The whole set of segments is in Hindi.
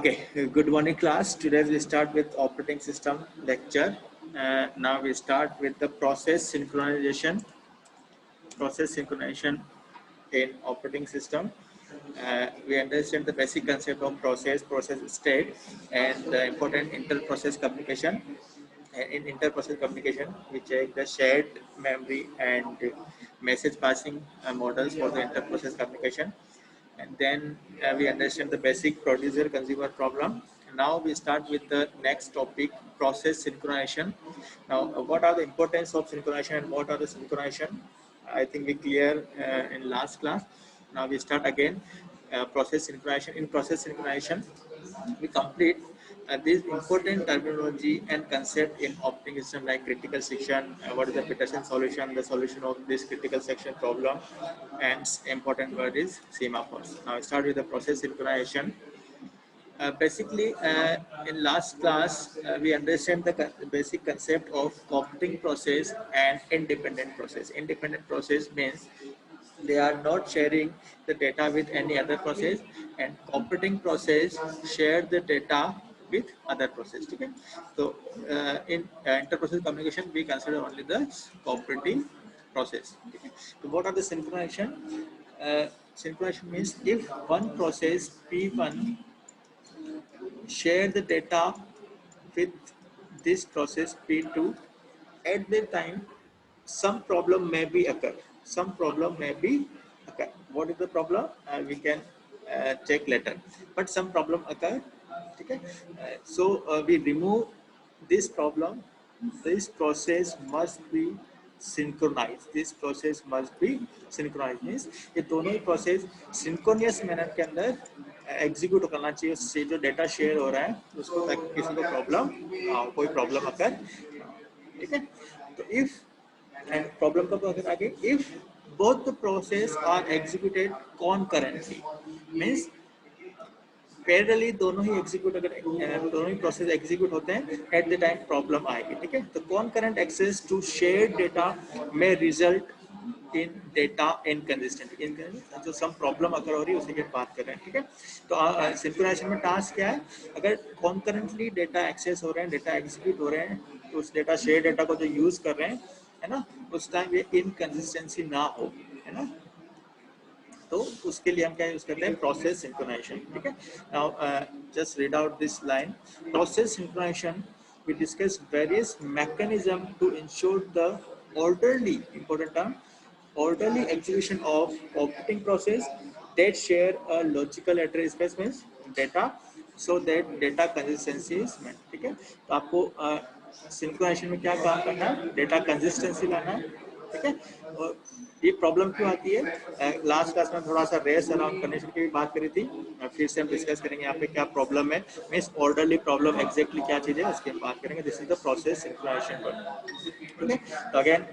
Okay, good morning class. Today we start with operating system lecture. Now we start with the process synchronization. Process synchronization in operating system. We understand the basic concept of process state, and the important inter-process communication. In inter-process communication, we check the shared memory and message passing models for the inter-process communication. And then we understand the basic producer consumer problem. Now we start with the next topic, process synchronization. Now what are the importance of synchronization and what are the synchronization? I think we clear in last class. Now we start again, process synchronization. In process synchronization we complete this important terminology and concept in operating system like critical section, what is the Peterson solution, the solution of this critical section problem, and important word is semaphores. Now I start with the process synchronization. Basically, in last class, we understand the basic concept of operating process and independent process. Independent process means they are not sharing the data with any other process, and cooperating process share the data with other process. Okay? So in inter-process communication we consider only the cooperating process. Okay? So what are the synchronization? Synchronization means if one process P1 share the data with this process P2, at the time some problem may be occur. Some problem may be occur. What is the problem? We can check later. But some problem occur. Okay? So we remove this problem. This process must be synchronized. This process must be synchronized. Means ये दोनों ही process synchronous manner के अंदर एग्जीक्यूट करना चाहिए. उससे जो डेटा शेयर हो रहा है उसको तक किसी को प्रॉब्लम कोई प्रॉब्लम अकर. ठीक है. तो इफ and problem कब अगर आगे if both the process are executed concurrently means parallelly दोनों ही एग्जीक्यूट अगर दोनों ही प्रोसेस एग्जीक्यूट होते हैं एट द टाइम प्रॉब्लम आएगी. ठीक है. तो concurrent access to shared data में रिजल्ट इन डेटा इनकंसिस्टेंट. जो सम प्रॉब्लम अगर हो रही है उसी की बात कर रहे हैं. ठीक है. तो सिंक्रोनाइजेशन में टास्क क्या है? अगर कॉन्करेंटली डेटा एक्सेस हो रहे हैं, डेटा एग्जीक्यूट हो रहे हैं, तो उस डेटा शेयर डेटा को जो यूज कर रहे हैं, है ना, उस टाइम ये इनकंसिस्टेंसी ना हो, है ना. तो उसके लिए हम क्या यूज करते हैं? Process synchronization. ठीक है. Now just read out this line. Process synchronization we discuss various mechanism to ensure the orderly, important term, orderly execution of operating process that share a logical address space means data, so that data consistency is met. ठीक है. तो आपको सिंक्रोनाइजेशन में क्या काम करना है? डेटा कंसिस्टेंसी लाना है. ठीक है. और ये प्रॉब्लम क्यों आती है? लास्ट क्लास में थोड़ा सा रेस अराउंड कंडीशन की भी बात करी थी. फिर से हम डिस्कस करेंगे यहाँ पे क्या प्रॉब्लम है. मींस ऑर्डरली प्रॉब्लम एग्जैक्टली क्या चीज है उसकी हम बात करेंगे. This is the process synchronization. ठीक है. तो अगेन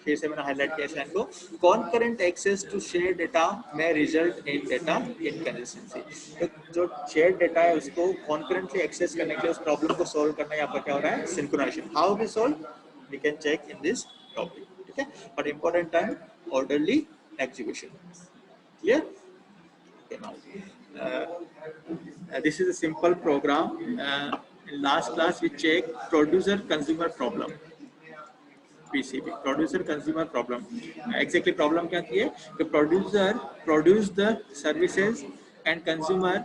फिर से मैंने हाईलाइट किया इस को. Concurrent access to share data में रिजल्ट इन डेटा इनकंसिस्टेंसी. तो जो शेयर डेटा है उसको कॉन्करेंटली एक्सेस करने के लिए उस प्रॉब्लम को सोल्व करना यहाँ पर क्या हो रहा है? Synchronization. How we solve? We can check in this topic. ठीक है. But important time orderly execution. Clear? Okay, now this is a simple program. In last class we checked producer consumer problem, PCB, producer consumer problem. Exactly problem क्या थी है कि producer produce the services and consumer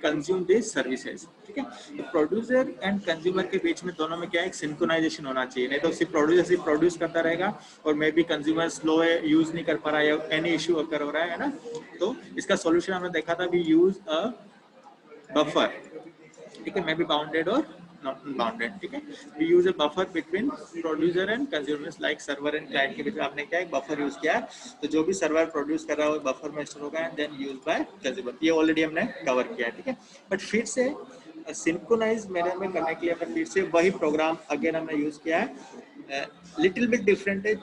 consume these services. ठीक है. तो प्रोड्यूसर एंड कंज्यूमर के बीच में दोनों में क्या है? सिंक्रोनाइजेशन होना चाहिए. नहीं तो सिर्फ प्रोड्यूसर सिर्फ प्रोड्यूस करता रहेगा और मे बी कंज्यूमर स्लो है, यूज नहीं कर पा रहा है, एनी इश्यू अगर हो रहा है ना. तो इसका सॉल्यूशन हमने देखा था. We use a buffer. ठीक है. मे बी बाउंडेड और not bounded. ठीक है. we use a buffer between producer and consumers like server and client के बीच में आपने क्या एक बफर यूज किया है. तो जो भी सर्वर प्रोड्यूस कर रहा है वो बफर में स्टोर होगा and then use by consumer. ये ऑलरेडी हमने कवर किया है. ठीक है. बट फिर से सिंक्रोनाइज मैनर में करने के लिए हमने फिर से वही प्रोग्राम अगेन हमने यूज किया है. लिटिल बिट डिफरेंट है.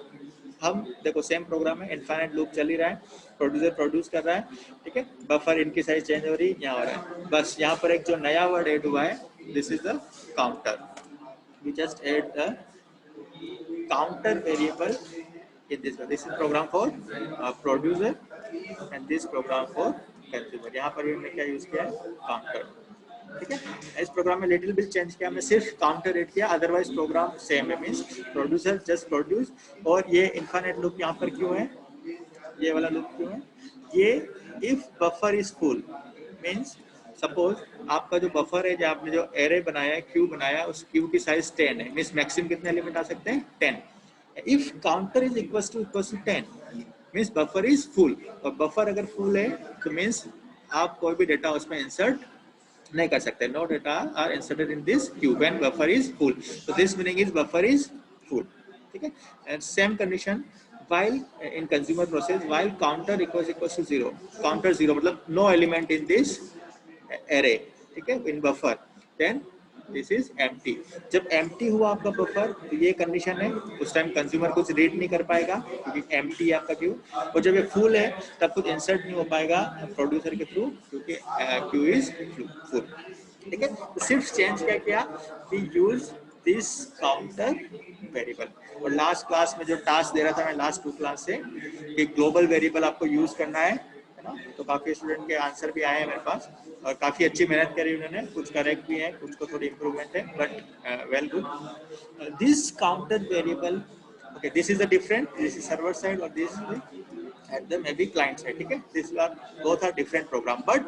हम देखो सेम प्रोग्राम है, इनफाइनाइट लूप चल ही रहा है, प्रोड्यूसर प्रोड्यूस कर रहा है. ठीक है. बफर इनकी साइज चेंज हो रही है, यहाँ हो रहा है. बस यहाँ पर एक जो नया वर्ड ऐड हुआ है, this is the counter. We just add the counter variable in this one. This is program for producer and this program for consumer. यहाँ पर भी हमने क्या यूज किया है? काउंटर. ठीक है। इस प्रोग्राम में लिटिल बिट चेंज किया, हमने सिर्फ काउंटर रेट किया, अदरवाइज प्रोग्राम सेम है, मींस प्रोड्यूसर जस्ट प्रोड्यूस। और ये इनफाइनाइट लूप यहाँ पर क्यों है, ये वाला लूप क्यों है, ये if buffer is full means suppose आपका जो बफर है, जो आपने जो एरे बनाया है, क्यू बनाया, उस क्यू की साइज 10 है, मींस मैक्सिमम कितने एलिमेंट आ सकते हैं, 10। If counter is equal to 10 means buffer is full, और बफर अगर फुल है तो मींस आप कोई भी डेटा उसमें इंसर्ट नहीं कर सकते, no data are inserted in this queue when buffer is full, तो this meaning is buffer is full, ठीक है। And same condition while in consumer process while counter equals to 0, counter 0 मतलब no element in this array, ठीक है, in buffer, then this is empty। जब empty हुआ आपका बफर तो ये कंडीशन है, उस टाइम कंज्यूमर कुछ रीड नहीं कर पाएगा क्योंकि empty है आपका क्यू, और जब ये फुल है तब कुछ इंसर्ट नहीं हो पाएगा प्रोड्यूसर के थ्रू क्योंकि क्यू इज फुल, ठीक है। तो सिर्फ चेंज क्या किया, we use this counter variable. और लास्ट क्लास में जो टास्क दे रहा था मैं लास्ट 2 क्लास से कि ग्लोबल वेरिएबल आपको यूज करना है ना, तो काफी स्टूडेंट के आंसर भी आए हैं मेरे पास और काफी अच्छी मेहनत करी उन्होंने, कुछ करेक्ट भी है, कुछ को थोड़ी इंप्रूवमेंट है, but well good. This counter variable, okay, this is the different, this is server side और this at the maybe client side, ठीक है। These are both are different program, but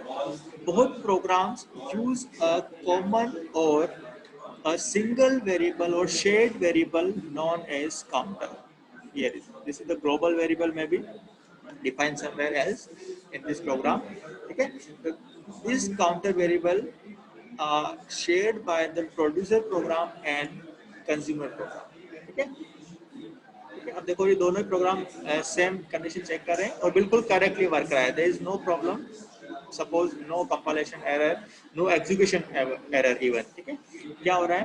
both programs use a common or a single variable or shared variable known as counter. Here is this is the global variable, maybe defined somewhere else in this program, okay। So this counter variable shared by the producer program and consumer program, okay। अब देखो ये दोनों ही प्रोग्राम सेम कंडीशन चेक कर रहे हैं और बिल्कुल करेक्टली वर्क रहा है, there is no problem, suppose no compilation error, no execution error even, ठीक है। क्या हो रहा है,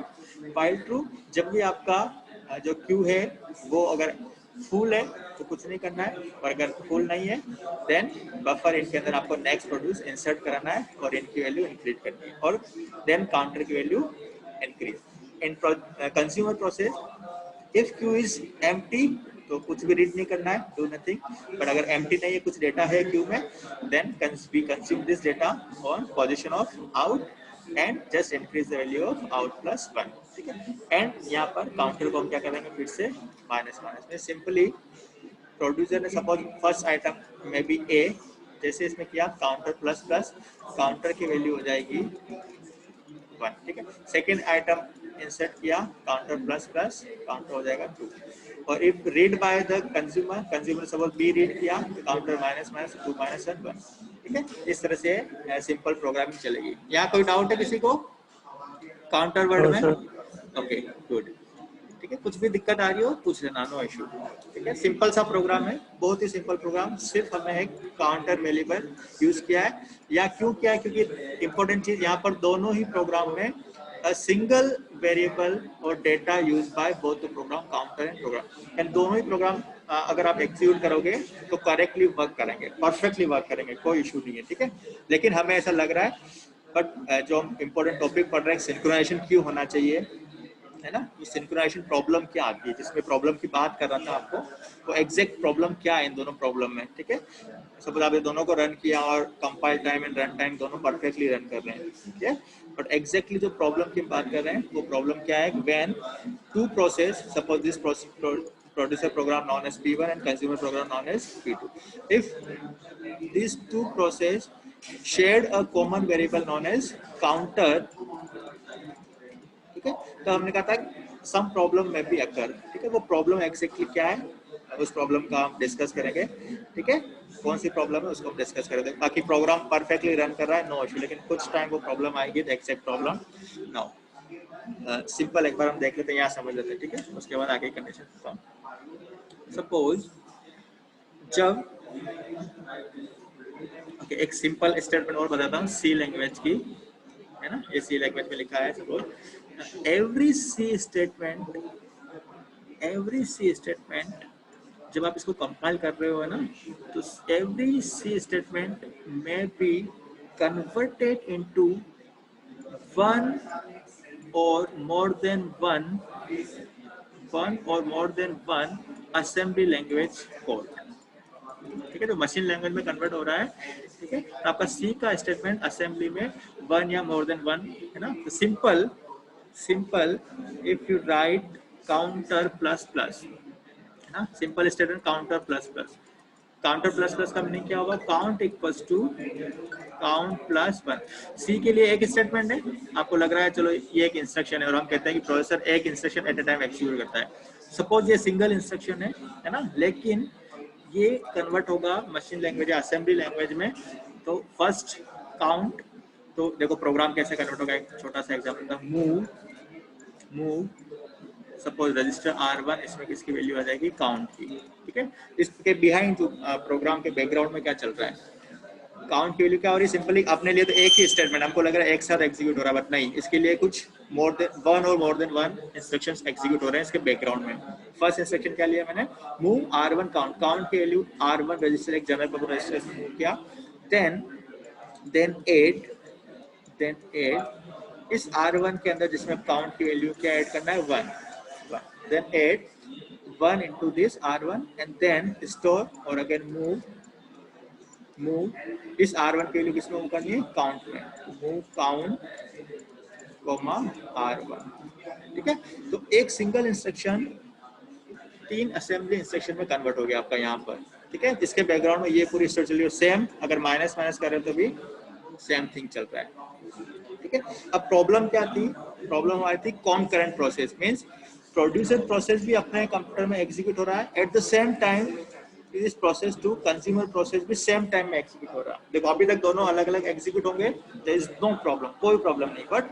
फाइल ट्रू, जब भी आपका जो क्यू है वो अगर फुल है तो कुछ नहीं करना है, और अगर फुल नहीं है देन बफर इनके अंदर आपको नेक्स्ट प्रोड्यूस इंसर्ट कराना है और इनकी वैल्यू इंक्रीज करनी है, और देन काउंटर की value increase. In consumer process if queue is empty तो कुछ भी रीड नहीं करना है, डू नथिंग, बट अगर एम्प्टी नहीं है, कुछ डेटा है क्यू में, then we consume this data on position of out and just increase the value of out plus 1, ठीक है। एंड यहाँ पर काउंटर को हम क्या करेंगे, फिर से माइनस माइनस में सिंपली प्रोड्यूसर ने सपोज फर्स्ट आइटम में बी ए, जैसे इसमें किया काउंटर प्लस प्लस, काउंटर की वैल्यू हो जाएगी 1, ठीक है। सेकेंड आइटम इंसर्ट किया काउंटर प्लस प्लस, काउंटर हो जाएगा 2, और if read by the consumer, consumer suppose B read किया तो काउंटर माइनस माइनस 2 माइनस 1, ठीक है। इस तरह से सिंपल प्रोग्रामिंग चलेगी। यहाँ कोई डाउट है किसी को काउंटर वर्ड में? ओके गुड, ठीक है, कुछ भी दिक्कत आ रही हो पूछ लेना, नो इशू, ठीक है। सिंपल सा प्रोग्राम है, बहुत ही सिंपल प्रोग्राम, सिर्फ हमने एक काउंटर वेरिएबल यूज किया है। या क्यों किया है, क्योंकि इंपॉर्टेंट चीज यहाँ पर दोनों ही प्रोग्राम में सिंगल वेरिएबल और data use by both the program, counter and program, and दोनों ही प्रोग्राम अगर आप एग्जीक्यूट करोगे तो करेक्टली वर्क करेंगे, परफेक्टली वर्क करेंगे, कोई इशू नहीं है, ठीक है। लेकिन हमें ऐसा लग रहा है, बट जो हम इंपॉर्टेंट टॉपिक पढ़ रहे हैं, सिंक्रोनाइजेशन क्यों होना चाहिए, है ना, ये सिंक्रोनाइजेशन प्रॉब्लम क्या आती है, जिसमें प्रॉब्लम की बात कर रहा था आपको, तो एग्जैक्ट प्रॉब्लम क्या है इन दोनों प्रॉब्लम में, ठीक है। सपोज आप ये दोनों को रन किया और compile time and run time दोनों परफेक्टली रन कर रहे हैं, ठीक है, बट एग्जैक्टली जो प्रॉब्लम की बात कर रहे हैं वो प्रॉब्लम क्या है, when two process, suppose this producer program known as P1 and consumer program known as P2, if these two process shared a common variable known as counter, ठीक है, तो हमने कहा था सम प्रॉब्लम में भी अकर, ठीक है, वो प्रॉब्लम एक्जेक्टली क्या है उस प्रॉब्लम का हम डिस्कस करेंगे, ठीक है, कौन सी प्रॉब्लम है उसको हम डिस्कस करेंगे। बाकी प्रोग्राम परफेक्टली रन कर रहा है, नो इशू, लेकिन कुछ टाइम वो प्रॉब्लम आएगी, the exact problem now simple एक बार हम देख लेते हैं, यहाँ समझ लेते हैं, ठीक है, उसके बाद आगे कंडीशन। सपोज जब ओके, एक सिंपल स्टेटमेंट और बताता हूँ सी लैंग्वेज की, है ना, ये सी लैंग्वेज में लिखा है, सपोज एवरी सी स्टेटमेंट जब आप इसको कंपाइल कर रहे हो ना, तो एवरी सी स्टेटमेंट में बी कन्वर्टेड इनटू वन और more than one assembly language code, ठीक है, तो मशीन लैंग्वेज में कन्वर्ट हो रहा है। ठीक है, तो आपका सी का स्टेटमेंट असेंबली में वन या मोर देन वन है ना। तो simple simple if you write counter plus plus है ना, simple statement counter plus plus. Counter plus plus का मीनिंग क्या होगा, count equals to count plus one. C के लिए एक स्टेटमेंट है, आपको लग रहा है चलो ये एक इंस्ट्रक्शन है और हम कहते हैं कि प्रोसेसर एक instruction at a time execute करता है। सपोज ये सिंगल इंस्ट्रक्शन है ना, लेकिन ये कन्वर्ट होगा मशीन लैंग्वेज या असेंबली लैंग्वेज में। तो फर्स्ट काउंट, तो देखो प्रोग्राम कैसे कन्वर्ट होगा, एक छोटा सा एग्जांपल था, मूव सपोज रजिस्टर R1, इसमें किसकी वैल्यू आ जाएगी, काउंट की। ठीक है, इसके बिहाइंड जो प्रोग्राम के बैकग्राउंड में क्या चल रहा है, काउंट की वैल्यू क्या हो रही है। सिंपली अपने लिए तो एक ही स्टेटमेंट, हमको लग रहा है एक साथ एग्जीक्यूट हो रहा है, बट नहीं, इसके लिए कुछ मोर देन वन और more than one instructions execute हो रहे हैं इसके बैकग्राउंड में। फर्स्ट इंस्ट्रक्शन क्या लिया मैंने, मूव R1 काउंट, काउंट की वैल्यू R1 रजिस्टर एक जनरल पर्पस रजिस्टर में मूव किया। देन 8 इस R1 के अंदर जिसमें काउंट की वैल्यू क्या ऐड करना है, 1, then 8 1 into this R1 and then store और अगेन मूव इस R1 की वैल्यू किसमें मूव करनी है, काउंट में, मूव काउंट कॉमा R1। ठीक है, तो एक सिंगल इंस्ट्रक्शन 3 असेंबली इंस्ट्रक्शन में कन्वर्ट हो गया आपका यहाँ पर। ठीक है, जिसके बैकग्राउंड में ये पूरी स्टोरी चल रही है सेम, अगर माइनस माइनस कर रहे हो तो भी सेम थिंग चल रहा है। ठीक है, अब प्रॉब्लम क्या थी, प्रॉब्लम हमारी थी concurrent process, means producer process भी अपने कंप्यूटर में एग्जीक्यूट हो रहा है, एट द सेम टाइम इस प्रोसेस टू कंज्यूमर प्रोसेस भी सेम टाइम में एग्जीक्यूट हो रहा है। देखो अभी तक दोनों अलग अलग एग्जीक्यूट होंगे, देयर इज नो प्रॉब्लम, कोई प्रॉब्लम नहीं, बट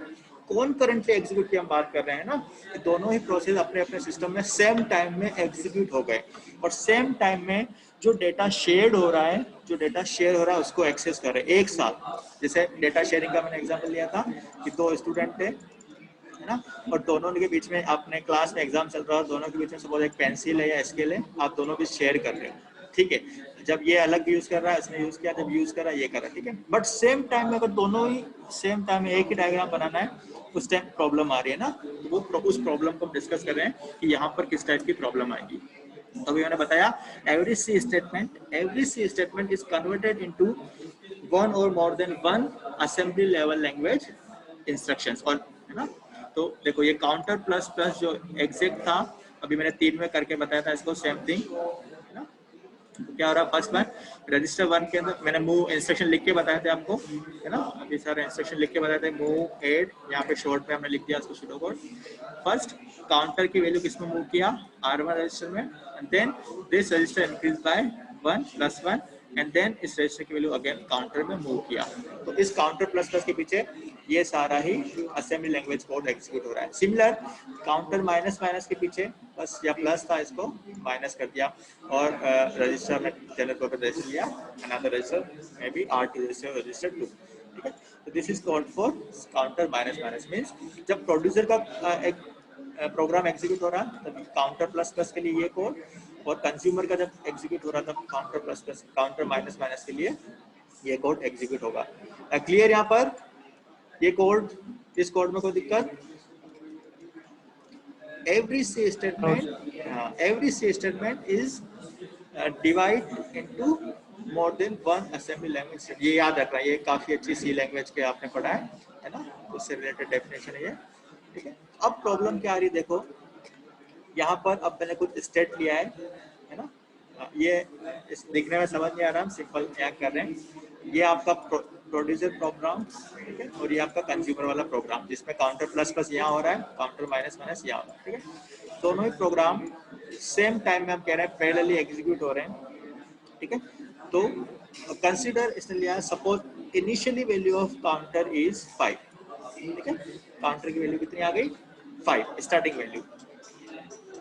कॉन्करेंटली एग्जीक्यूट की हम बात कर रहे हैं ना, कि दोनों ही प्रोसेस अपने अपने सिस्टम में सेम टाइम में एग्जीक्यूट हो गए और सेम टाइम में जो डेटा शेयर हो रहा है, जो डेटा शेयर हो रहा है उसको एक्सेस कर रहे हैं एक साथ। जैसे डेटा शेयरिंग का मैंने एग्जांपल लिया था कि 2 स्टूडेंट थे है ना, और दोनों के बीच में अपने क्लास में एग्जाम चल रहा है, दोनों के बीच में सपोज एक पेंसिल है या स्केल है, आप दोनों भी शेयर कर रहे हो। ठीक है, जब ये अलग यूज कर रहा है, इसने यूज किया, जब यूज कर रहा है ये कर रहा है। ठीक है, बट सेम टाइम में अगर दोनों ही सेम टाइम में एक ही डायग्राम बनाना है, उस टाइम प्रॉब्लम आ रही है ना, वो उस प्रॉब्लम को हम डिस्कस कर रहे हैं कि यहाँ पर किस टाइप की प्रॉब्लम आएगी। अभी मैंने बताया every C statement is converted into one और more than one assembly level language instructions, और है ना। तो देखो ये काउंटर प्लस प्लस जो एग्जैक्ट था, अभी मैंने 3 में करके बताया था इसको, सेम थिंग है ना। तो क्या हो रहा है, फर्स्ट बार रजिस्टर 1 के अंदर मैंने मूव इंस्ट्रक्शन लिख के बताए थे आपको है ना, अभी सारे इंस्ट्रक्शन लिख के बताए थे, मूव 8 यहाँ पे शॉर्ट में हमने लिख दिया उसको सुडो कोड। फर्स्ट काउंटर की वैल्यू किसमें मूव किया, R1 रजिस्टर में, and then this register increase by 1 + 1 and then इस रजिस्टर की वैल्यू अगेन काउंटर में मूव किया। तो इस काउंटर प्लस प्लस के पीछे ये सारा ही असेंबली लैंग्वेज कोड एग्जीक्यूट हो रहा है। सिमिलर काउंटर माइनस माइनस के पीछे बस या प्लस था, इसको माइनस कर दिया और रजिस्टर में जनरल पर्पस रजिस्टर लिया, another register may be R2 register 2। ठीक है, तो this is called for counter minus minus, means जब प्रोड्यूसर का एक प्रोग्राम एग्जीक्यूट हो रहा है तब काउंटर प्लस प्लस के लिए ये कोड, और कंज्यूमर का जब एग्जीक्यूट हो रहा है तब counter plus plus counter minus minus के लिए ये कोड एग्जीक्यूट होगा। क्लियर यहाँ पर ये कोड, इस कोड में कोई दिक्कत, every C statement is divide into more than one assembly language। ये याद रखना, ये काफी अच्छी C लैंग्वेज के आपने पढ़ा है ना, उससे रिलेटेड डेफिनेशन है ये। ठीक है, अब प्रॉब्लम क्या आ रही है, देखो यहाँ पर अब मैंने कुछ स्टेट लिया है ना, ये इस दिखने में समझ नहीं आ रहा, हम सिंपल यहाँ कर रहे हैं। ये आपका प्रोड्यूसर प्रोग्राम, ठीक है, और ये आपका कंज्यूमर वाला प्रोग्राम जिसमें काउंटर प्लस प्लस यहाँ हो रहा है, काउंटर माइनस माइनस यहाँ हो रहा है। ठीक है, दोनों ही प्रोग्राम सेम टाइम में हम कह रहे हैं पैरेलली एग्जीक्यूट हो रहे हैं। ठीक है, तो कंसीडर इसने लिया, suppose initially value of counter is 5। ठीक है, काउंटर की वैल्यू कितनी आ गई, 5 स्टार्टिंग वैल्यू।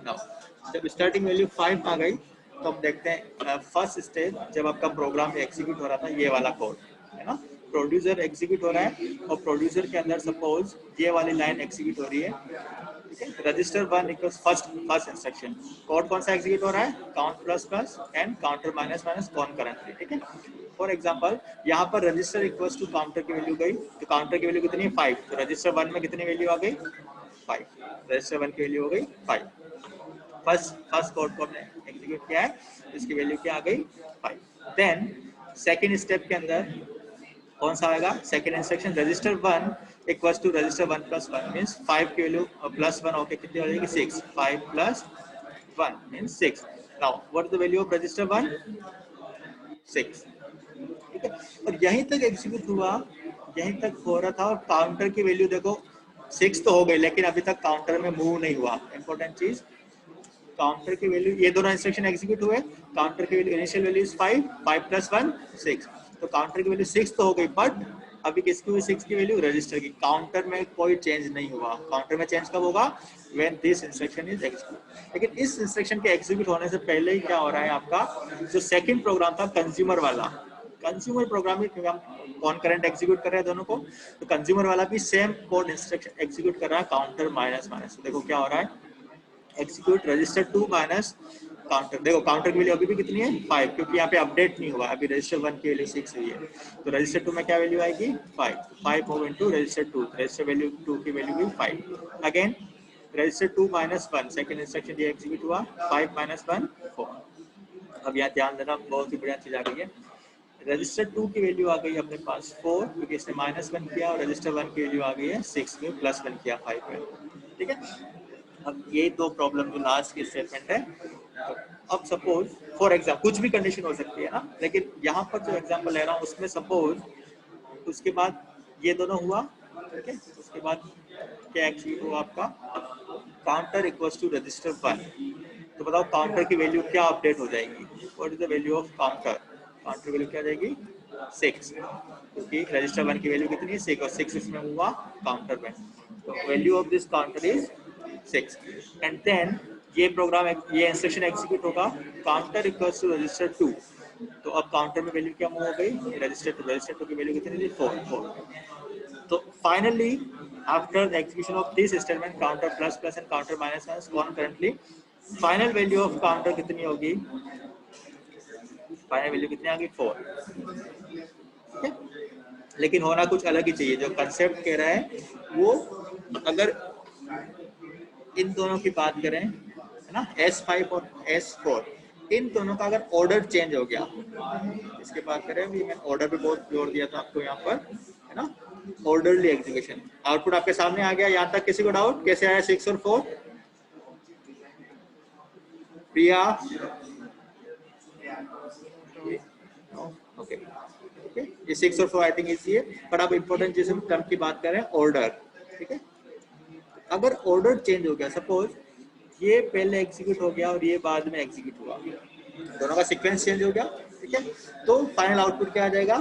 नाउ जब स्टार्टिंग वैल्यू 5 आ गई तो हम देखते हैं फर्स्ट स्टेज जब आपका प्रोग्राम एग्जीक्यूट हो रहा था, ये वाला कोड है ना, प्रोड्यूसर एग्जीक्यूट हो रहा है और प्रोड्यूसर के अंदर सपोज ये वाली लाइन एग्जीक्यूट हो रही है। ठीक है, register 1 equals first instruction, code कौन सा एग्जीक्यूट हो रहा है, count plus plus and counter minus minus concurrently. ठीक है, फॉर एग्जांपल यहाँ पर रजिस्टर इक्वल्स टू काउंटर की वैल्यू गई, तो काउंटर की वैल्यू कितनी है 5, तो रजिस्टर 1 में कितनी वैल्यू आ गई 5, रजिस्टर 1 की वैल्यू हो गई 5। फर्स्ट कोड को हमने एग्जीक्यूट किया है, इसकी वैल्यू क्या आ गई 5। देन सेकंड स्टेप के अंदर कौन सा आएगा, second instruction register 1 equals to register 1 plus 1 means 5 की वैल्यू प्लस 1 होके कितनी हो जाएगी 6, 5 plus 1 means 6। Now what is the value of register 1, 6। ठीक है, और यहीं तक एग्जीक्यूट हुआ, यहीं तक हो रहा था, और काउंटर की वैल्यू देखो 6 तो हो गई, लेकिन अभी तक काउंटर में मूव नहीं हुआ। इंपॉर्टेंट चीज, काउंटर की वैल्यू, ये दोनों इंस्ट्रक्शन एग्जीक्यूट हुए, काउंटर की value initial value is 5, 5 plus 1 6, तो काउंटर की वैल्यू 6 तो हो गई, बट अभी किसकी हुई 6 की वैल्यू, रजिस्टर की। काउंटर में कोई चेंज नहीं हुआ, काउंटर में चेंज कब होगा, when this instruction is execute. लेकिन इस इंस्ट्रक्शन के एग्जीक्यूट होने से पहले ही क्या हो रहा है, आपका जो सेकंड प्रोग्राम था कंज्यूमर वाला, कंज्यूमर प्रोग्राम में क्योंकि हम कॉन्करेंट एग्जीक्यूट कर रहे हैं दोनों को, तो कंज्यूमर वाला भी सेम कोड इंस्ट्रक्शन एग्जीक्यूट कर रहा है, काउंटर माइनस माइनस। तो देखो क्या हो रहा है, एग्जीक्यूट रजिस्टर 2 माइनस काउंटर। देखो काउंटर की वैल्यू अभी भी कितनी है 5, क्योंकि यहाँ पे अपडेट नहीं हुआ, अभी रजिस्टर 1 की वैल्यू 6 हुई है, तो रजिस्टर 2 में क्या वैल्यू आएगी 5, 5 move into register 2, register value 2 की वैल्यू भी 5। Again register 2 minus 1, second instruction ये एग्जीक्यूट हुआ, 5 माइनस 1 4। अब यहाँ ध्यान देना, बहुत ही बढ़िया चीज आ गई है, रजिस्टर 2 की वैल्यू आ गई अपने पास 4, क्योंकि इसने माइनस 1 किया, और रजिस्टर 1 की वैल्यू आ गई है 6 में प्लस 1 किया 5 में। ठीक है, अब ये दो प्रॉब्लम जो लास्ट की स्टेटमेंट है, तो अब सपोज फॉर एग्जाम्पल कुछ भी कंडीशन हो सकती है ना, लेकिन यहाँ पर जो एग्जाम्पल ले रहा हूँ उसमें सपोज उसके बाद ये दोनों हुआ, ठीक है, उसके बाद क्या एग्जीक्यूट हुआ आपका, काउंटर इक्वल्स टू रजिस्टर 1। तो बताओ काउंटर की वैल्यू क्या अपडेट हो जाएगी, what is the value of counter, counter value क्या जाएगी 6, क्योंकि रजिस्टर 1 की वैल्यू कितनी है 6, और 6 इसमें हुआ काउंटर में, तो value of this counter is 6। And then ये प्रोग्राम, ये इंस्ट्रक्शन एग्जीक्यूट होगा, काउंटर इक्वल्स टू रजिस्टर 2। तो अब काउंटर में वैल्यू क्या मूव हो गई, रजिस्टर 2, रजिस्टर 2 की वैल्यू कितनी थी 4। तो finally after the execution of this statement, counter plus plus and counter minus minus concurrently, final value of counter कितनी होगी, फाइनल वैल्यू कितनी आ गई 4। लेकिन होना कुछ अलग ही चाहिए, जो कंसेप्ट कह रहा है वो, अगर इन दोनों की बात करें, है ना, S5 और S4, इन दोनों का अगर ऑर्डर चेंज हो गया, इसके बात करें, भी मैं ऑर्डर पे बहुत जोर दिया था आपको यहाँ पर, है ना, ऑर्डरली एग्जीक्यूशन। आउटपुट आपके सामने आ गया, यहाँ तक किसी को डाउट, कैसे आया 6 और 4, प्रिया, ओके ओके, ये 6 और 4 आई थिंक इजी है, बट आप इंपॉर्टेंट चीज टर्म की बात करें, ऑर्डर। ठीक है, अगर ऑर्डर चेंज हो गया, सपोज ये पहले एग्जीक्यूट हो गया और ये बाद में एग्जीक्यूट हुआ, दोनों का सीक्वेंस चेंज हो गया, ठीक है, तो फाइनल आउटपुट क्या आ जाएगा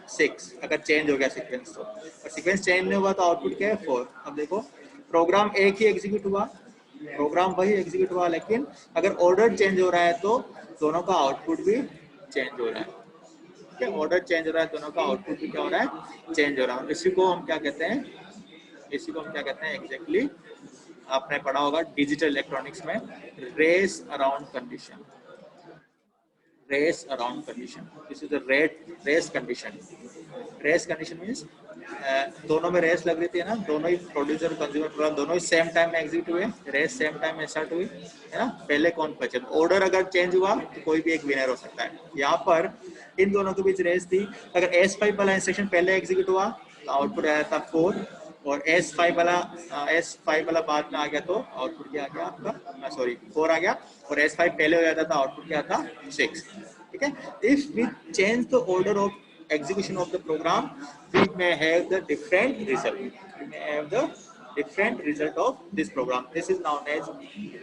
6, अगर चेंज हो गया सीक्वेंस तो, और सीक्वेंस चेंज नहीं हुआ तो आउटपुट क्या है 4। अब देखो प्रोग्राम एक ही एग्जीक्यूट हुआ, प्रोग्राम वही एग्जीक्यूट हुआ, लेकिन अगर ऑर्डर चेंज हो रहा है तो दोनों का आउटपुट भी चेंज हो रहा है। ठीक है, ऑर्डर चेंज हो रहा है, दोनों का आउटपुट भी क्या हो रहा है, चेंज हो रहा है। इसी को हम क्या कहते हैं, इसी को हम क्या कहते हैं एग्जैक्टली, आपने पढ़ा होगा डिजिटल इलेक्ट्रॉनिक्स में, race around condition, race around condition, this is the race condition. Race condition means दोनों में रेस लग रही थी ना, दोनों ही प्रोड्यूसर कंज्यूमर प्रोग्राम दोनों ही सेम टाइम में एग्जीक्यूट हुए, रेस सेम टाइम में स्टार्ट हुई, है ना, पहले कौन बचे, ऑर्डर अगर चेंज हुआ तो कोई भी एक विनर हो सकता है। यहाँ पर इन दोनों के बीच रेस थी, अगर S5 वाला इंस्ट्रक्शन पहले एग्जीक्यूट हुआ तो आउटपुट आया था 4, और S5 वाला बाद में आ गया तो आउटपुट क्या आ गया आपका, सॉरी 4 आ गया, और S5 पहले हो जाता था आउटपुट क्या था 6। ठीक है, if we change the order of execution of the program, we may have the different result, we may have the different result of this program. This is known as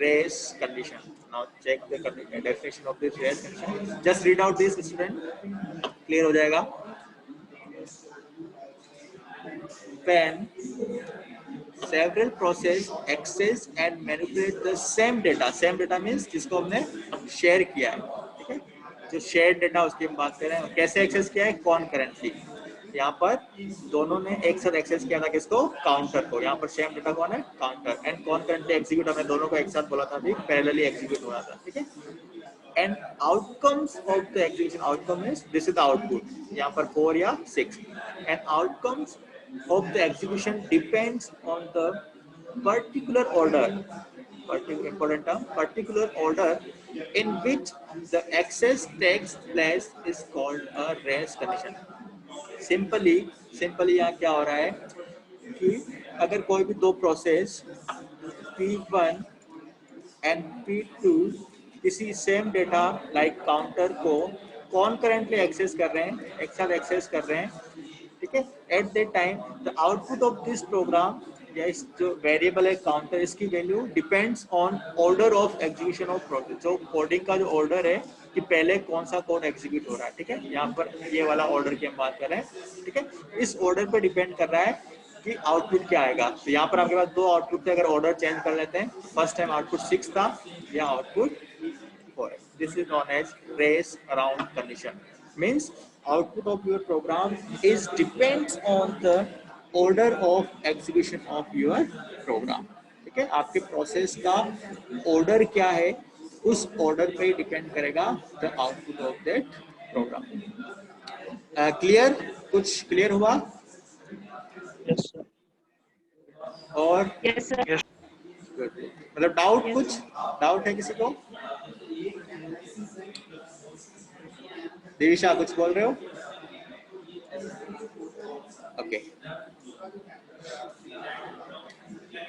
race condition. Now check the definition of this race condition, just read out this student, clear हो जाएगा। when several process access and manipulate the same data means जिसको हमने शेयर किया है, ठीक है, जो शेयर डेटा उसकी हम बात कर रहे हैं, कैसे एक्सेस किया है कॉन्करेंटली। यहाँ पर दोनों ने एक साथ एक्सेस किया था किसको, काउंटर को, यहाँ पर सेम डेटा कौन है काउंटर, एंड कॉन्करेंटली एग्जीक्यूट, हमने दोनों को एक साथ बोला था, पैरेलली एग्जीक्यूट हो रहा था। ठीक है, and outcomes of the execution, outcome is this is the output, यहाँ पर 4 या 6, and outcomes of the execution depends on the particular order important term, particular order in which the access takes place is called a rest condition. Simply यहाँ क्या हो रहा है कि अगर कोई भी दो प्रोसेस P1 एंड P2 किसी सेम डेटा लाइक काउंटर को कॉन्करेंटली एक्सेस कर रहे हैं, एक साथ एक्सेस कर रहे हैं, ठीक है, at the time the output of this program या इस जो वेरिएबल है काउंटर, इसकी value depends on order of execution of process, जो कोडिंग का जो ऑर्डर है कि पहले कौन सा कोड एग्जीक्यूट हो रहा है, ठीक है, यहाँ पर ये वाला ऑर्डर की हम बात कर रहे हैं, ठीक है, इस ऑर्डर पर डिपेंड कर रहा है कि आउटपुट क्या आएगा। तो यहाँ पर आपके पास दो आउटपुट थे, अगर ऑर्डर चेंज कर लेते हैं, फर्स्ट टाइम आउटपुट 6 था या आउटपुट 4 है, this is non as race around condition, means output of your program is depends on the order of execution of your program, ठीक है, आपके प्रोसेस का ऑर्डर क्या है उस ऑर्डर पे डिपेंड करेगा the output of that program. Clear, कुछ क्लियर हुआ? Yes sir. और यस सर। मतलब डाउट, कुछ डाउट है किसी को? देविशा कुछ बोल रहे हो? ओके,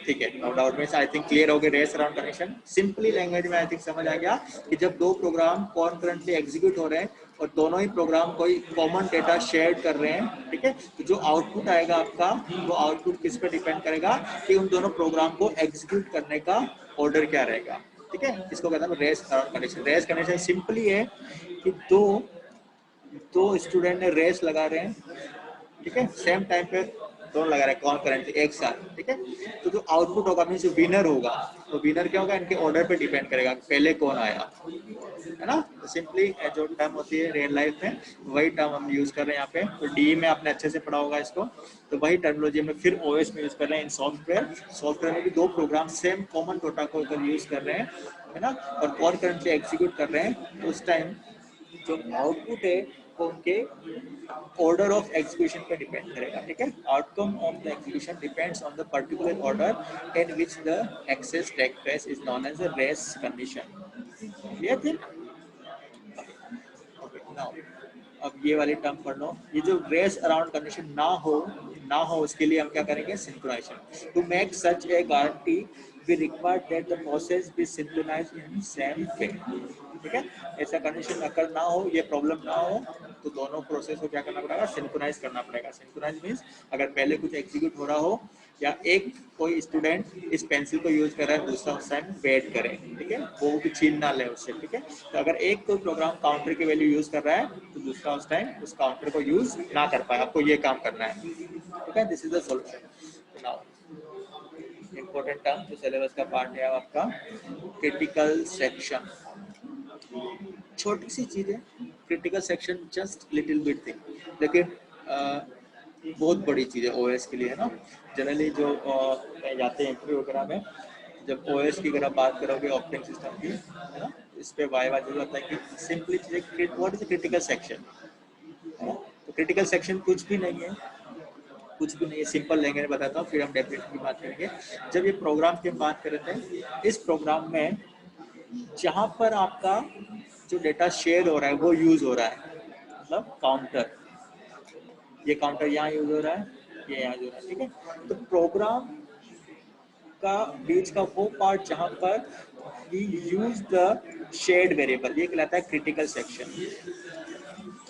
ठीक है, no doubt, means I think clear हो गया race around condition. Simply language में आई थिंक समझ आ गया कि जब दो प्रोग्राम कॉन्करेंटली एग्जीक्यूट हो रहे हैं और दोनों ही प्रोग्राम कोई कॉमन डेटा शेयर कर रहे हैं, ठीक है, तो जो आउटपुट आएगा आपका वो आउटपुट किस पे डिपेंड करेगा कि उन दोनों प्रोग्राम को एग्जीक्यूट करने का ऑर्डर क्या रहेगा, ठीक है, इसको कहते हैं race around condition. Race condition simply है कि दो स्टूडेंट ने रेस लगा रहे हैं, ठीक है, सेम टाइम पे दोनों लगा रहे हैं कॉन्करेंटली एक साथ, ठीक है, तो जो आउटपुट होगा मींस जो विनर होगा, तो विनर क्या होगा, इनके ऑर्डर पे डिपेंड करेगा पहले कौन आया, है ना। तो सिंपली जो टर्म होती है रियल लाइफ में वही टर्म हम यूज कर रहे हैं यहाँ पे, तो डी में आपने अच्छे से पढ़ा होगा इसको, तो वही टर्मिनोलॉजी में फिर ओएस में यूज कर रहे हैं। इन सॉफ्टवेयर में भी दो प्रोग्राम सेम कॉमन डेटा को अगर यूज कर रहे हैं, है ना, और कॉन्करेंटली एग्जीक्यूट कर रहे हैं, तो उस टाइम जो आउटपुट है वो उनके ऑर्डर ऑफ एग्जीक्यूशन पे डिपेंड करेगा, ठीक है, outcome of the execution depends on the particular order in which the access take place is known as a race condition. Clear thing? Okay, now अब ये वाली टर्म पढ़ लो, ये जो रेस अराउंड कंडीशन ना हो उसके लिए हम क्या करेंगे, synchronization. To make such a guarantee we require that the process be synchronized in same way, ठीक है, ऐसा कंडीशन अगर ना हो, ये प्रॉब्लम ना हो, तो दोनों प्रोसेस को क्या करना पड़ेगा, सिंक्रोनाइज करना पड़ेगा। सिंक्रोनाइज मींस अगर पहले कुछ एग्जीक्यूट हो रहा हो या एक कोई स्टूडेंट इस पेंसिल को यूज कर रहा है, दूसरा उस टाइम वेट करे, ठीक है, वो भी छीन ना ले उससे, ठीक है, तो अगर एक कोई प्रोग्राम काउंटर की वैल्यू यूज कर रहा है तो दूसरा उस टाइम उस काउंटर को यूज ना कर पाए, आपको ये काम करना है, ठीक है, this is the solution. Now important term जो सिलेबस का पार्ट है आपका क्रिटिकल सेक्शन, छोटी सी चीज है critical section, just little bit thing, लेकिन बहुत बड़ी चीज है ओएस के लिए, है ना। जनरली जो जाते हैं इंटरव्यू वगैरह में, जब ओएस की अगर बात करोगे ऑपरेटिंग सिस्टम की, है ना, इस पे वाई जरूर आता है कि सिंपली चीज व्हाट इज क्रिटिकल सेक्शन, है ना। तो क्रिटिकल सेक्शन कुछ भी नहीं है, सिंपल लैंग्वेज में बताता हूँ, फिर हम डेफिनेशन की बात करेंगे। जब ये प्रोग्राम की हम बात कर रहे थे, इस प्रोग्राम में जहाँ पर आपका जो डेटा शेयर हो रहा है वो यूज हो रहा है, मतलब काउंटर, ये काउंटर यहाँ यूज हो रहा है, ये यहाँ यूज हो रहा है, ठीक है, तो प्रोग्राम का बीच का वो पार्ट जहाँ पर we use the shared variable, ये कहलाता है critical section.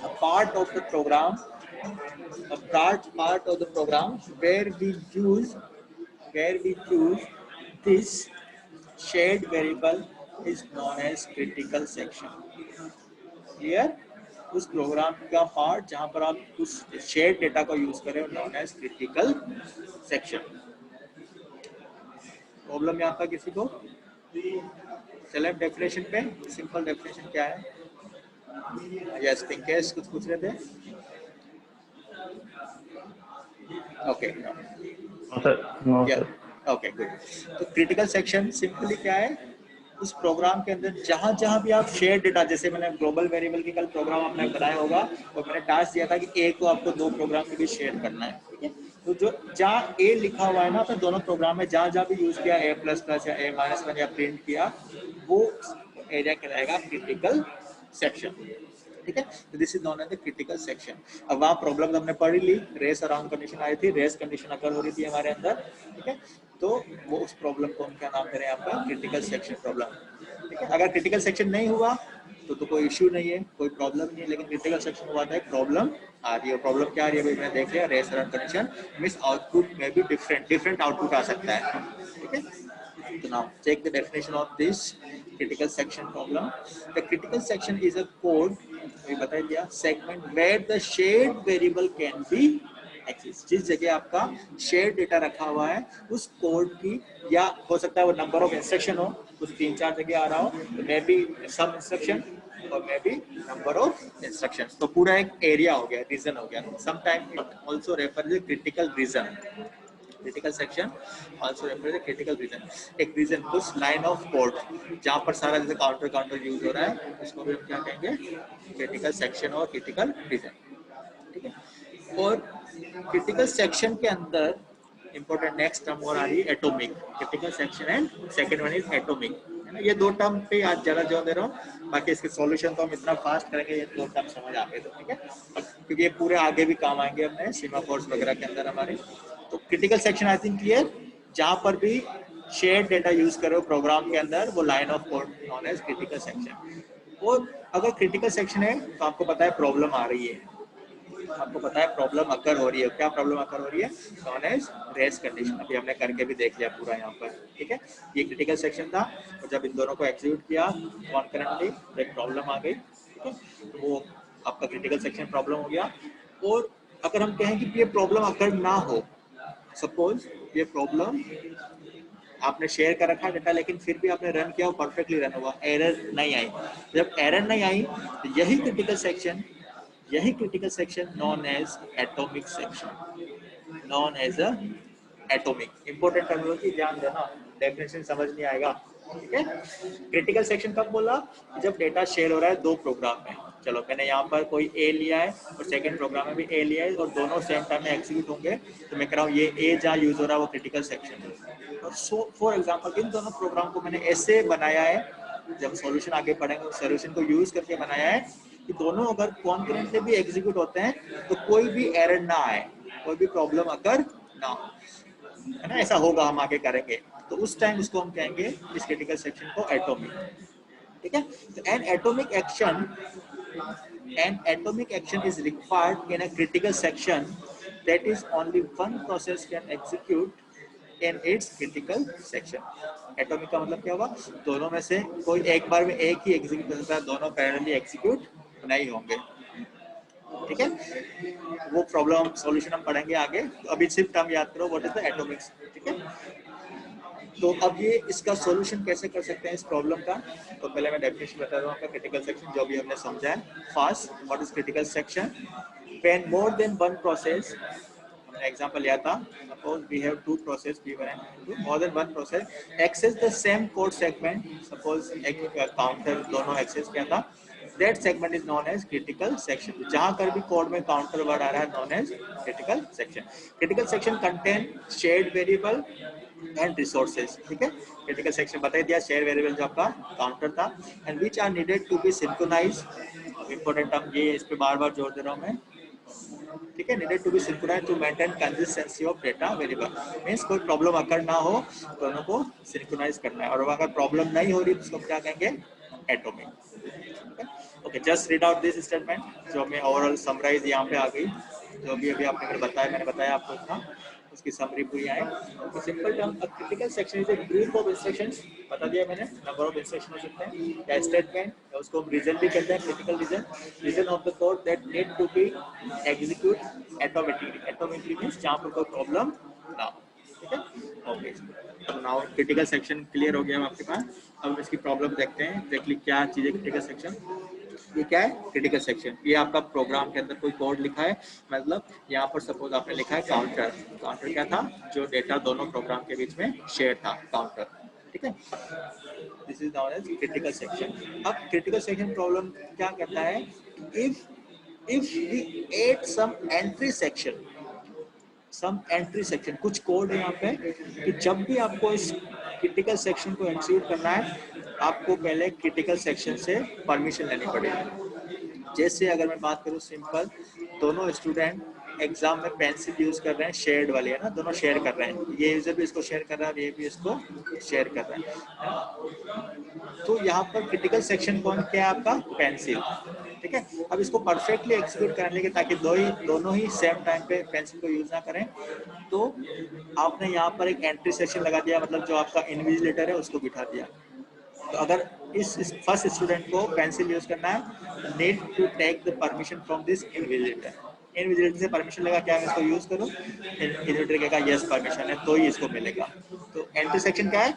A part of the program, a part of the program where we use this shared variable is known as critical section. Clear? उस प्रोग्राम का पार्ट जहां पर आप उस शेयर डेटा को यूज करें known as critical section. Problem यहाँ पर किसी को? चले डेफिनेशन पे, सिंपल डेफिनेशन क्या है? यस, पिंकेश कुछ पूछ रहे थे? Okay, okay, good. तो क्रिटिकल सेक्शन सिंपली क्या है, उस प्रोग्राम के अंदर जहां जहां भी आप शेयर डेटा, जैसे मैंने ग्लोबल वेरिएबल की कल प्रोग्राम आपने बनाया होगा और मैंने टास्क दिया था कि ए को आपको दो प्रोग्राम के बीच शेयर करना है, ठीक है, तो जो जहाँ ए लिखा हुआ है ना अपने दोनों प्रोग्राम में, जहाँ जहाँ भी यूज किया ए प्लस प्लस या ए माइनस वन या प्रिंट किया, वो एरिया कहलाएगा क्रिटिकल सेक्शन। ठीक है, तो this is known as the critical section. अब वहाँ प्रॉब्लम हमने पढ़ी ली, रेस अराउंड कंडीशन आई थी, रेस कंडीशन अगर हो रही थी हमारे अंदर। ठीक है, तो वो उस प्रॉब्लम को हम क्या नाम करें यहाँ पर, क्रिटिकल सेक्शन प्रॉब्लम। ठीक है, अगर क्रिटिकल सेक्शन नहीं हुआ तो कोई इश्यू नहीं है, कोई प्रॉब्लम नहीं है, लेकिन क्रिटिकल सेक्शन हुआ था एक प्रॉब्लम आ रही है। प्रॉब्लम क्या आ रही है भाई, मैंने देख लिया, race around condition means output में भी डिफरेंट आउटपुट आ सकता है। ठीक है, so now take the definition of this critical section problem. The critical section is a code, अभी बता दिया, segment where the shared variable can be accessed। जिस जगह आपका शेयर डेटा रखा हुआ है उस कोड की, या हो सकता है वो नंबर ऑफ इंस्ट्रक्शन हो, कुछ 3-4 जगह आ रहा हो, तो मे बी सम इंस्ट्रक्शन और may be number of instruction, तो पूरा एक एरिया हो गया, रीजन हो गया। Sometime it also refer to critical region. Critical section also refer to critical region. एक रीजन उस लाइन ऑफ कोड जहां पर सारा जैसे काउंटर यूज हो रहा है, उसको भी हम क्या कहेंगे, क्रिटिकल सेक्शन और क्रिटिकल रीजन। ठीक है, और क्रिटिकल सेक्शन के अंदर इंपॉर्टेंट नेक्स्ट टर्म और आ रही है atomic. Critical section and second one is atomic, है ना। ये दो टर्म पे आज ज्यादा जोर दे रहा हूँ, बाकी इसके सॉल्यूशन तो हम इतना फास्ट करेंगे, ये दो टर्म समझ आ गए तो ठीक है, क्योंकि ये पूरे आगे भी काम आएंगे अपने सीमा कोर्स वगैरह के अंदर हमारे। तो critical section I think clear, जहां पर भी शेयर डेटा यूज करो प्रोग्राम के अंदर, वो line of code known as critical section. और अगर क्रिटिकल सेक्शन है तो आपको पता है प्रॉब्लम आ रही है, आपको पता है प्रॉब्लम अकर हो रही है। क्या प्रॉब्लम अकर हो रही है, नॉन एज रेस कंडीशन। अभी हमने करके भी देख लिया पूरा यहाँ पर। ठीक है, ये क्रिटिकल सेक्शन था, और जब इन दोनों को एग्जीक्यूट किया कॉन्करेंटली तो एक प्रॉब्लम आ गई। ठीक है, तो वो आपका क्रिटिकल सेक्शन प्रॉब्लम हो गया। और अगर हम कहें कि ये प्रॉब्लम अकर ना हो, सपोज ये प्रॉब्लम आपने शेयर कर रखा डेटा, लेकिन फिर भी आपने रन किया, परफेक्टली रन हुआ, एरर नहीं आई। जब एरर नहीं आई तो यही critical section known as atomic section, known as a atomic. Important terminology ध्यान देना, डेफिनेशन समझ नहीं आएगा। ठीक है, क्रिटिकल सेक्शन कब बोला, जब डेटा शेयर हो रहा है दो प्रोग्राम में। चलो मैंने यहाँ पर कोई ए लिया है और सेकंड प्रोग्राम में भी ए लिया है, और दोनों सेम टाइम में एग्जीक्यूट होंगे, तो मैं कह रहा हूँ ये ए जहाँ यूज हो रहा है वो क्रिटिकल सेक्शन है। और सो फॉर एग्जाम्पल इन दोनों प्रोग्राम को मैंने ऐसे बनाया है, जब सॉल्यूशन आगे पढ़ेंगे सॉल्यूशन को यूज करके बनाया है कि दोनों अगर कॉन्करेंटली भी एग्जीक्यूट होते हैं तो कोई भी एरर ना आए, कोई भी प्रॉब्लम अगर ना हो, है ना। ऐसा होगा, हम आगे करेंगे, तो उस टाइम इसको हम कहेंगे इस क्रिटिकल सेक्शन को एटॉमिक। ठीक है, तो an atomic action is required in a critical section, that is only one process can execute in its critical section। Atomic का मतलब क्या हुआ, दोनों में से कोई एक बार में एक ही एग्जीक्यूट कर सकता है, दोनों पैरेलली एग्जीक्यूट नहीं होंगे। ठीक है, वो प्रॉब्लम सॉल्यूशन हम पढ़ेंगे आगे, तो अभी सिर्फ टर्म याद करो, व्हाट इज द एटॉमिक्स। ठीक है, तो अब ये इसका सॉल्यूशन कैसे कर सकते हैं इस प्रॉब्लम का, तो पहले मैं डेफिनेशन बता दूं आपका क्रिटिकल सेक्शन, जो भी हमने समझा है। First, what is critical section, when more than one process, हमने एग्जांपल लिया था, suppose we have two process P1 and P2, more than one process access the same code segment, suppose एक काउंटर दोनों एक्सेस किया था, that segment is known as critical section. जहां कर भी कोड में काउंटर वर्ड आ रहा है, known as critical section. Critical section contain shared variable and resources. ठीक है, क्रिटिकल सेक्शन बता दिया, शेयर वेरिएबल जो आपका काउंटर था, and which are needed to be synchronize. Important term ये, इस पे बार बार जोर दे रहा हूं मैं। ठीक है, needed to be synchronize to maintain consistency of data variable, means कोई प्रॉब्लम अकर ना हो, दोनों को सिंक्रोनाइज करना है। और अगर प्रॉब्लम नहीं हो रही तो उसको क्या कहेंगे, atomic. Okay, just read out this statement, जो मैं ओवरऑल समराइज यहाँ पे आ गई, जो भी अभी आपने मैंने बताया आपको इतना, उसकी समरी पूरी आए। तो simple term, a critical section is a group of instructions, बता दिया मैंने, नंबर ऑफ इंस्ट्रक्शन हो सकते हैं, या स्टेटमेंट, या उसको हम रीजन भी कहते हैं, critical region of the code that need to be execute atomically means जहां पर कोई प्रॉब्लम ना हो। ठीक है, ओके, तो नाउ क्रिटिकल सेक्शन क्लियर हो गया आपके पास। अब इसकी प्रॉब्लम देखते हैं एग्जैक्टली क्या चीज है क्रिटिकल सेक्शन। ये क्या है क्रिटिकल सेक्शन, ये आपका प्रोग्राम के अंदर कोई कोड लिखा है, मतलब यहाँ पर सपोज आपने लिखा है काउंटर। काउंटर क्या था, जो डेटा दोनों प्रोग्राम के बीच में शेयर था, काउंटर। ठीक है, this is known as critical section. अब क्रिटिकल सेक्शन प्रॉब्लम क्या कहता है, if we add some entry section, some entry section, कुछ कोड है यहाँ पे कि जब भी आपको इस क्रिटिकल सेक्शन को एग्जीक्यूट करना है आपको पहले क्रिटिकल सेक्शन से परमिशन लेनी पड़ेगी। जैसे अगर मैं बात करूँ सिंपल, दोनों स्टूडेंट एग्जाम में पेंसिल यूज कर रहे हैं, शेयर्ड वाली है ना, दोनों शेयर कर रहे हैं, ये यूजर भी इसको शेयर कर रहा है और ये भी इसको शेयर कर रहा है। तो यहाँ पर क्रिटिकल सेक्शन कौन क्या है आपका, पेंसिल, ठीक है। अब इसको परफेक्टली एग्जीक्यूट करने के ताकि दोनों ही सेम टाइम पे पेंसिल को यूज ना करें, तो आपने यहाँ पर एक एंट्री सेक्शन लगा दिया, मतलब जो आपका इन्विजिलेटर है उसको बिठा दिया। तो अगर इस फर्स्ट स्टूडेंट को पेंसिल यूज करना है, need to take the permission from this invigilator, invigilator से परमिशन लगा क्या मैं इसको यूज करूँ, इन्विजिलेटर कहेगा यस परमिशन है तो ही इसको मिलेगा। तो एंट्री सेक्शन क्या है,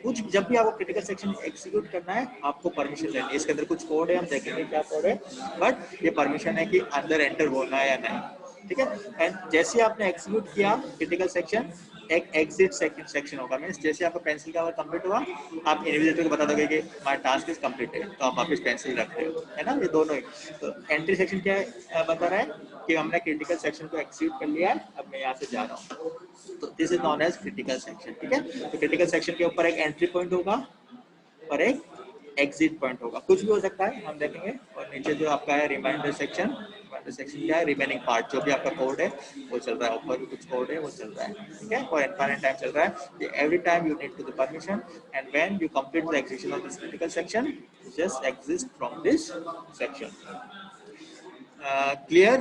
कुछ जब भी आपको क्रिटिकल सेक्शन एग्जीक्यूट करना है आपको परमिशन लेनी है। इसके अंदर कुछ कोड है, हम देखेंगे क्या कोड है, बट ये परमिशन है कि अंदर एंटर होना है या नहीं, ठीक है। एंड जैसे आपने एग्जीक्यूट किया क्रिटिकल सेक्शन, एक एग्जिट सेक्शन होगा, मींस जैसे आपका पेंसिल का वर्क कंप्लीट हुआ आप इन्विजिलेटर को बता दोगे कि माय टास्क इज कंप्लीटेड, तो आप वापस पेंसिल रखते हो, है ना, ये दोनों ही। तो एंट्री सेक्शन क्या है, बता रहा है कि हमने क्रिटिकल सेक्शन को एग्जीक्यूट कर लिया है, अब मैं यहाँ से जा रहा हूँ, तो this is known as critical section, ठीक है। तो क्रिटिकल सेक्शन के ऊपर एक एंट्री पॉइंट होगा और एक एग्जिट पॉइंट होगा, कुछ भी हो सकता है हम देखेंगे। और नीचे जो आपका है रिमाइंडर सेक्शन, रिमाइंडर सेक्शन क्या है, रिमेनिंग पार्ट जो भी आपका कोड है वो चल रहा है, ऊपर भी कुछ कोड है वो चल रहा है, ठीक है। और इनफाइनाइट टाइम चल रहा है, every time you need to the permission and when you complete the execution of this critical section just exist from this section. Clear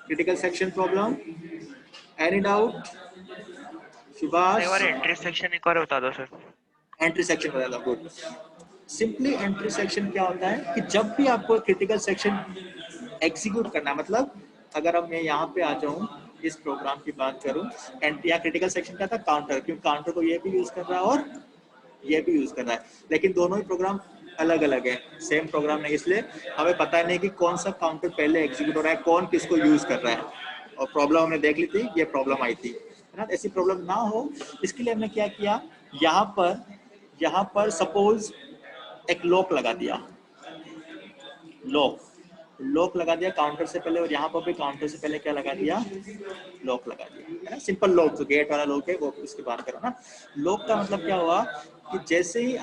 critical section problem, any doubt Subhash? एक बार एंट्री सेक्शन एक बार बता दो सर। एंट्री सेक्शन बता दो, गुड। सिंपली एंट्री सेक्शन क्या होता है कि जब भी आपको क्रिटिकल सेक्शन एग्जीक्यूट करना है, मतलब अगर अब मैं यहाँ पे आ जाऊँ इस प्रोग्राम की बात करूँ, एंड यहाँ क्रिटिकल सेक्शन क्या था, काउंटर, क्योंकि काउंटर को ये भी यूज कर रहा है और ये भी यूज कर रहा है, लेकिन दोनों ही प्रोग्राम अलग अलग है, सेम प्रोग्राम नहीं, इसलिए हमें पता नहीं कि कौन सा काउंटर पहले एग्जीक्यूट हो रहा है, कौन किसको यूज कर रहा है। और प्रॉब्लम हमने देख ली थी, ये प्रॉब्लम आई थी, है ना। ऐसी प्रॉब्लम ना हो इसके लिए हमने क्या किया, यहाँ पर सपोज एक लॉक लगा दिया, लॉक लगा दिया काउंटर से पहले, और यहाँ पर भी काउंटर से पहले क्या लगा दिया, लॉक लगा दिया, है ना। सिंपल लॉक, जो गेट वाला लॉक है वो उसकी बात करो ना। लॉक का मतलब क्या हुआ कि जैसे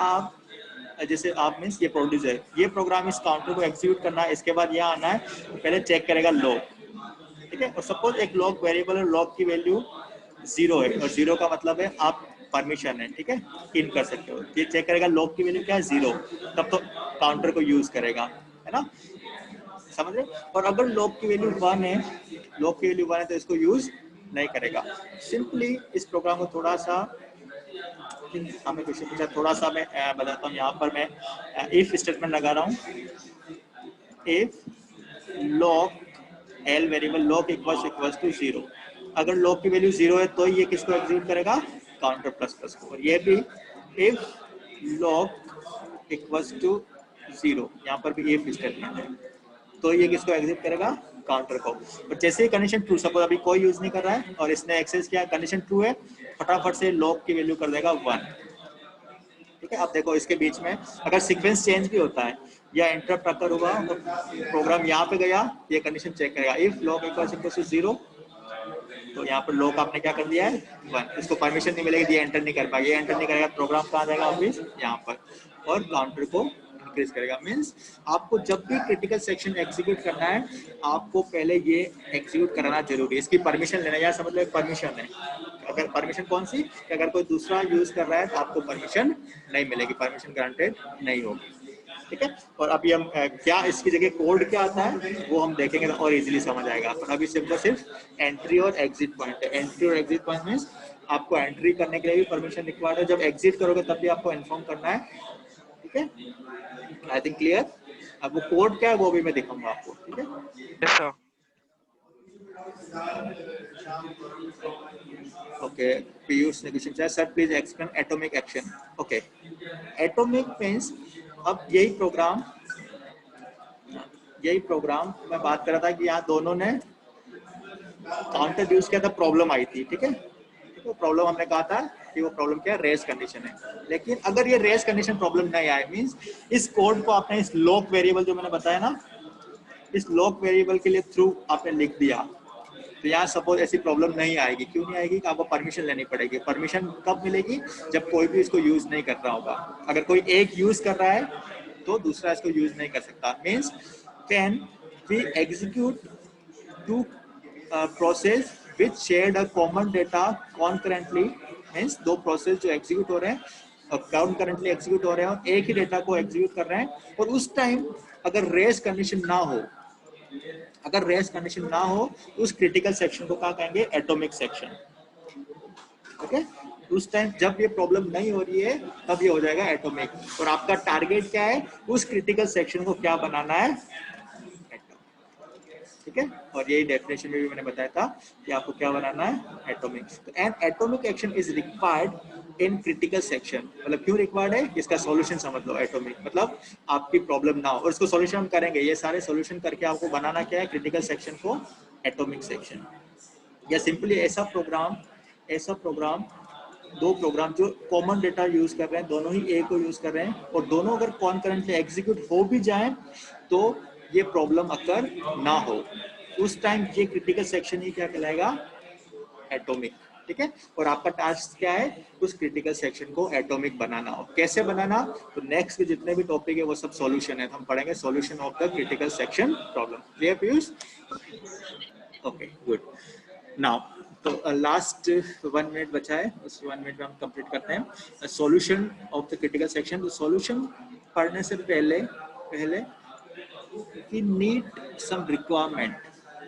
आप मीन्स ये प्रोड्यूसर, ये प्रोग्राम इस काउंटर को एग्जीक्यूट करना है, इसके बाद यहाँ आना है, तो पहले चेक करेगा लॉक, ठीक है। और सपोज एक लॉक वेरिएबल है, लॉक की वैल्यू 0 है, और 0 का मतलब है आप परमिशन है, ठीक है, इन कर सकते हो। ये चेक करेगा लॉक की वैल्यू क्या है, 0, तब तो काउंटर को यूज करेगा, है ना, समझ रहे। और अगर लॉक की वैल्यू 1 है, लॉक की वैल्यू 1 है तो इसको यूज नहीं करेगा। सिंपली इस प्रोग्राम को थोड़ा सा हमें क्वेश्चन पूछा, थोड़ा सा मैं बताता हूँ। यहाँ पर मैं इफ स्टेटमेंट लगा रहा हूँ, if lock L variable lock equals to 0, अगर लॉक की वैल्यू 0 है तो ये किसको एग्जीक्यूट करेगा, काउंटर प्लस प्लस को। और ये भी इफ लॉक इक्वल्स टू 0, यहाँ पर भी इफ स्टेटमेंट है, तो ये किसको एग्जीक्यूट करेगा, काउंटर को। और जैसे ही कंडीशन ट्रू, सपोज अभी कोई यूज नहीं कर रहा है और इसने एक्सेस किया, कंडीशन ट्रू है, फटाफट से लॉक की वैल्यू कर देगा 1, ठीक है। अब देखो इसके बीच में अगर सीक्वेंस चेंज भी होता है या इंटरप्ट अकर हुआ तो प्रोग्राम यहाँ पे गया, ये कंडीशन चेक करेगा, इफ लॉक इक्वल्स टू 0, तो यहाँ पर लॉक आपने क्या कर दिया है 1, इसको परमिशन नहीं मिलेगी, ये एंटर नहीं कर पाएगा, ये एंटर नहीं करेगा, प्रोग्राम कहाँ जाएगा वापिस यहाँ पर, और काउंटर को इंक्रीज करेगा। मींस आपको जब भी क्रिटिकल सेक्शन एग्जीक्यूट करना है आपको पहले ये एग्जीक्यूट कराना जरूरी है, इसकी परमिशन लेना, या समझ लो एक परमिशन है। अगर परमिशन कौन सी, कि अगर कोई दूसरा यूज कर रहा है तो आपको परमिशन नहीं मिलेगी, परमिशन ग्रांटेड नहीं होगी, ठीक है। और अभी हम क्या इसकी जगह कोड क्या आता है वो हम देखेंगे तो और इजीली समझ आएगा। पर अभी सिर्फ एंट्री और एग्जिट पॉइंट है। एंट्री और एग्जिट पॉइंट मींस आपको एंट्री करने के लिए भी परमिशन रिक्वायर्ड है, जब एग्जिट करोगे तब भी आपको इन्फॉर्म करना है, ठीक है। आई थिंक क्लियर। अब वो कोड क्या है वो भी मैं दिखाऊंगा आपको, ठीक है। Yes sir. ओके, पीयूष ने क्वेश्चन किया, sir please explain atomic action. Okay, atomic means अब यही प्रोग्राम मैं बात कर रहा था कि यहाँ दोनों ने काउंटर यूज किया था, प्रॉब्लम आई थी, ठीक है। तो प्रॉब्लम हमने कहा था कि वो प्रॉब्लम क्या है, रेस कंडीशन है। लेकिन अगर ये रेस कंडीशन प्रॉब्लम नहीं आए, मींस इस कोड को आपने इस लॉक वेरिएबल जो मैंने बताया ना, इस लॉक वेरिएबल के लिए थ्रू आपने लिख दिया, तो यहाँ सपोज ऐसी प्रॉब्लम नहीं आएगी। क्यों नहीं आएगी? कि आपको परमिशन लेनी पड़ेगी। परमिशन कब मिलेगी? जब कोई भी इसको यूज नहीं कर रहा होगा। अगर कोई एक यूज कर रहा है तो दूसरा इसको यूज नहीं कर सकता। Means can we execute two process which shared a common data concurrently. Means दो प्रोसेस जो एग्जीक्यूट हो रहे हैं कॉन्करेंटली एग्जीक्यूट हो रहे हैं और एक ही डेटा को एग्जीक्यूट कर रहे हैं, और उस टाइम अगर रेस कंडीशन ना हो, अगर रेस कंडीशन ना हो तो उस क्रिटिकल सेक्शन को क्या कहेंगे? Atomic section. ओके, उस टाइम जब ये प्रॉब्लम नहीं हो रही है तब ये हो जाएगा एटॉमिक। और आपका टारगेट क्या है? उस क्रिटिकल सेक्शन को क्या बनाना है? ठीक है, और यही डेफिनेशन में भी मैंने बताया था कि आपको क्या बनाना है? एटॉमिक। तो N atomic action is required in critical section. मतलब क्यों रिक्वायर्ड है? इसका सॉल्यूशन समझ लो। एटॉमिक मतलब आपकी प्रॉब्लम ना हो, और इसको सॉल्यूशन हम करेंगे। ये सारे सॉल्यूशन करके आपको बनाना क्या है? क्रिटिकल सेक्शन को एटॉमिक सेक्शन। या सिंपली ऐसा प्रोग्राम दो प्रोग्राम जो कॉमन डेटा यूज कर रहे हैं, दोनों ही ए को यूज कर रहे हैं, और दोनों अगर कॉन्करेंटली एग्जीक्यूट हो भी जाए तो ये प्रॉब्लम अकर ना हो, उस टाइम ये क्रिटिकल सेक्शन ही क्या कहलाएगा? एटॉमिक। ठीक है, और आपका टास्क क्या है? उस क्रिटिकल सेक्शन को एटॉमिक बनाना। हो कैसे बनाना? तो नेक्स्ट के जितने भी टॉपिक है वो सब सॉल्यूशन है, हम पढ़ेंगे solution of the critical section problem. Clear Piyush? Okay good. Now तो लास्ट 1 मिनट बचा है, उस 1 मिनट में हम कंप्लीट करते हैं solution of the critical section. तो सॉल्यूशन पढ़ने से पहले वी नीड सम रिक्वायरमेंट।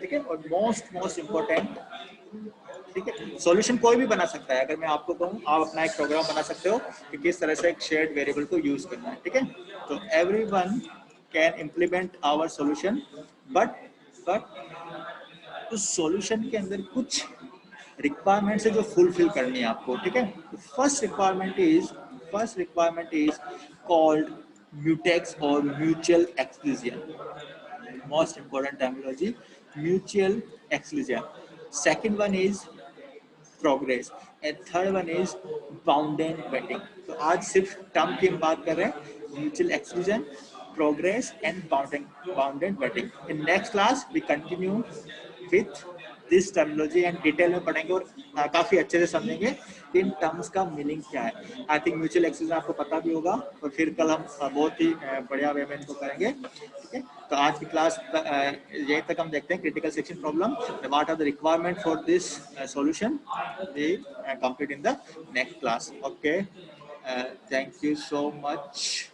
ठीक है, और मोस्ट इम्पोर्टेंट, ठीक है, सॉल्यूशन कोई भी बना सकता है। अगर मैं आपको कहूँ आप अपना एक प्रोग्राम बना सकते हो कि किस तरह से एक शेयर्ड वेरिएबल को यूज करना है। ठीक है, तो everyone can implement our solution, but उस सॉल्यूशन के अंदर कुछ रिक्वायरमेंट है जो फुलफिल करनी है आपको। ठीक है, first requirement is called mutex और mutual exclusion. Most important terminology, mutual exclusion. Second one is progress and third one is bounded waiting. तो आज सिर्फ टर्म की हम बात कर रहे हैं, mutual exclusion, progress and bounded waiting. In next class we continue with this terminology and detail में पढ़ेंगे, और काफी अच्छे से समझेंगे कि इन टर्म्स का मीनिंग क्या है। आई थिंक म्यूचुअल एक्सक्लूजन आपको पता भी होगा, और फिर कल हम बहुत ही बढ़िया वे में इनको करेंगे। ठीक है, तो आज की क्लास यहीं तक हम देखते हैं critical section problem, what are the requirement for this solution, we complete in the next class. Okay, thank you so much.